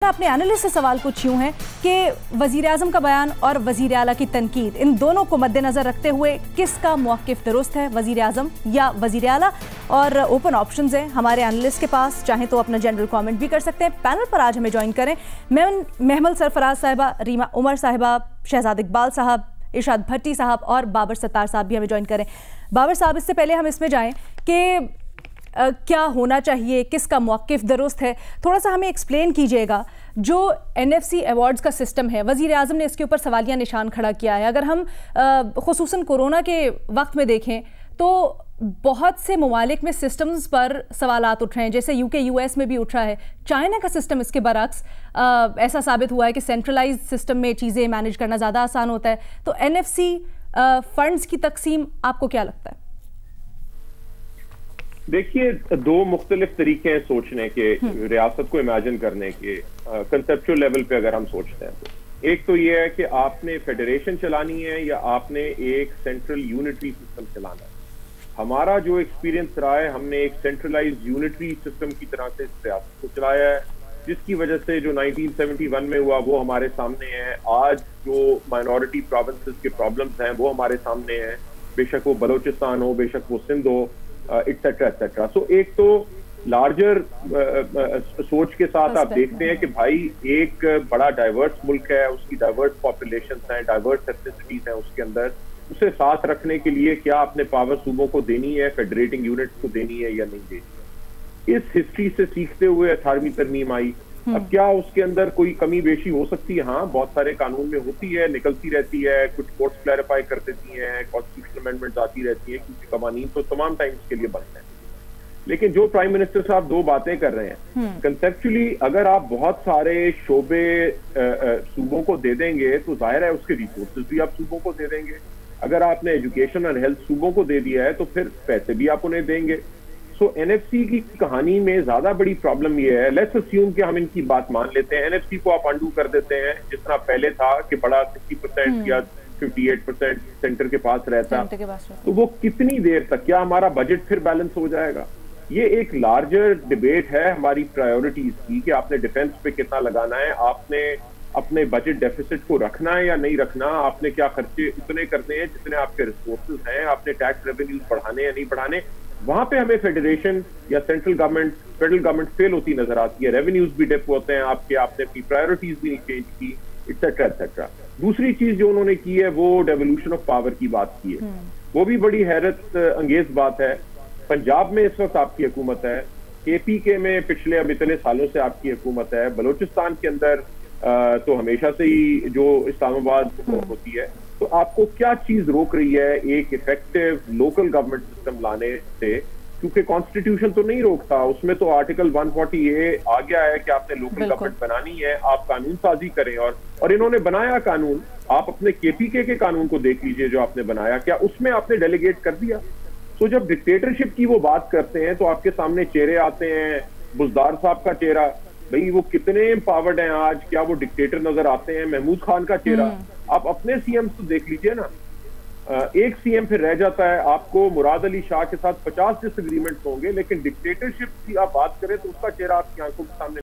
अपने एनालिस्ट से सवाल कुछ यूं है कि वजीर आजम का बयान और वजीर आला की तनकीद, इन दोनों को मद्देनजर रखते हुए किसका मौक़िफ़ दुरुस्त है, वजीर आजम या वजीर आला? और ओपन ऑप्शंस हैं हमारे एनालिस्ट के पास, चाहें तो अपना जनरल कमेंट भी कर सकते हैं। पैनल पर आज हमें ज्वाइन करें महमल सरफराज साहिबा, रीमा उमर साहिबा, शहजाद इकबाल साहब, इरशाद भट्टी साहब और बाबर सत्तार साहब भी हमें ज्वाइन करें। बाबर साहब, इससे पहले हम इसमें जाएं कि क्या होना चाहिए, किसका मौक़िफ़ दुरुस्त है, थोड़ा सा हमें एक्सप्लेन कीजिएगा। जो NFC अवार्ड्स का सिस्टम है, वज़ीर आज़म ने इसके ऊपर सवालिया निशान खड़ा किया है। अगर हम ख़ुसूसन कोरोना के वक्त में देखें तो बहुत से ममालिक में सिस्टम्स पर सवालात उठ रहे हैं, जैसे UK US में भी उठ रहा है। चाइना का सिस्टम इसके बरक्स ऐसा साबित हुआ है कि सेंट्रलाइज सिस्टम में चीज़ें मैनेज करना ज़्यादा आसान होता है। तो NFC फंड्स की तकसीम आपको क्या लगता है? देखिए, दो मुख्तलिफ तरीके हैं सोचने के, रियासत को इमेजिन करने के। कंसेप्चुअल लेवल पे अगर हम सोचते हैं तो एक तो ये है कि आपने फेडरेशन चलानी है या आपने एक सेंट्रल यूनिटरी सिस्टम चलाना है। हमारा जो एक्सपीरियंस रहा है, हमने एक सेंट्रलाइज यूनिटरी सिस्टम की तरह से इस रियासत को चलाया है, जिसकी वजह से जो 1971 में हुआ वो हमारे सामने है। आज जो माइनॉरिटी प्रोविंसेस के प्रॉब्लम्स हैं वो हमारे सामने हैं, बेशक वो बलोचिस्तान हो, बेशक वो सिंध हो, एटसेट्रा एटसेट्रा। सो एक तो लार्जर सोच के साथ आप देखते हैं कि भाई एक बड़ा डाइवर्स मुल्क है, उसकी डाइवर्स पॉपुलेशन हैं, डाइवर्स एथनिसिटीज हैं उसके अंदर। उसे साथ रखने के लिए क्या आपने पावर सूबों को देनी है, फेडरेटिंग यूनिट्स को देनी है या नहीं देनी। इस हिस्ट्री से सीखते हुए 18वीं तरमीम आई। अब क्या उसके अंदर कोई कमी बेशी हो सकती है? हाँ, बहुत सारे कानून में होती है, निकलती रहती है, कुछ कोर्ट्स क्लैरिफाई कर देती हैं, कॉन्स्टिट्यूशनल अमेंडमेंट्स आती रहती हैं, क्योंकि कवानीन तो तमाम टाइम्स के लिए बनते हैं। लेकिन जो प्राइम मिनिस्टर साहब दो बातें कर रहे हैं, कंसेप्चुअली अगर आप बहुत सारे शोबे सूबों को दे देंगे तो जाहिर है उसके रिसोर्सेज भी आप सूबों को दे देंगे। अगर आपने एजुकेशन और हेल्थ सूबों को दे दिया है तो फिर पैसे भी आप उन्हें देंगे। सो NFC की कहानी में ज्यादा बड़ी प्रॉब्लम ये है, लेट्स अस्यूम कि हम इनकी बात मान लेते हैं, NFC को आप अंडू कर देते हैं जिस तरह पहले था कि बड़ा 60% या 58% सेंटर के पास रहता, तो वो कितनी देर तक, क्या हमारा बजट फिर बैलेंस हो जाएगा? ये एक लार्जर डिबेट है हमारी प्रायोरिटीज की कि आपने डिफेंस पे कितना लगाना है, आपने अपने बजट डेफिसिट को रखना है या नहीं रखना, आपने क्या खर्चे उतने करने हैं जितने आपके रिसोर्सेज हैं, आपने टैक्स रेवेन्यूज बढ़ाने या नहीं बढ़ाने। वहां पे हमें फेडरेशन या फेडरल गवर्नमेंट फेल होती नजर आती है, रेवेन्यूज भी डिप होते हैं आपके, आपने अपनी प्रायोरिटीज भी नहीं चेंज की, एटसेट्रा एटसेट्रा। दूसरी चीज जो उन्होंने की है वो डेवोल्यूशन ऑफ पावर की बात की है, वो भी बड़ी हैरत अंगेज बात है। पंजाब में इस वक्त आपकी हुकूमत है, KPK में पिछले अब इतने सालों से आपकी हुकूमत है, बलोचिस्तान के अंदर तो हमेशा से ही जो इस्लामाबाद होती है। तो आपको क्या चीज रोक रही है एक इफेक्टिव लोकल गवर्नमेंट सिस्टम लाने से? क्योंकि कॉन्स्टिट्यूशन तो नहीं रोकता, उसमें तो आर्टिकल 140A आ गया है कि आपने लोकल गवर्नमेंट बनानी है, आप कानून साजी करें। और इन्होंने बनाया कानून, आप अपने KPK के कानून को देख लीजिए जो आपने बनाया, क्या उसमें आपने डेलीगेट कर दिया? तो जब डिक्टेटरशिप की वो बात करते हैं तो आपके सामने चेहरे आते हैं, बुजदार साहब का चेहरा, भाई वो कितने एम्पावर्ड हैं आज, क्या वो डिक्टेटर नजर आते हैं? महमूद खान का चेहरा, आप अपने CM तो देख लीजिए ना। एक CM फिर रह जाता है, आपको मुराद अली शाह के साथ 50 डिसएग्रीमेंट्स होंगे, लेकिन डिक्टेटरशिप की आप बात करें तो उसका चेहरा आपकी आंखों के सामने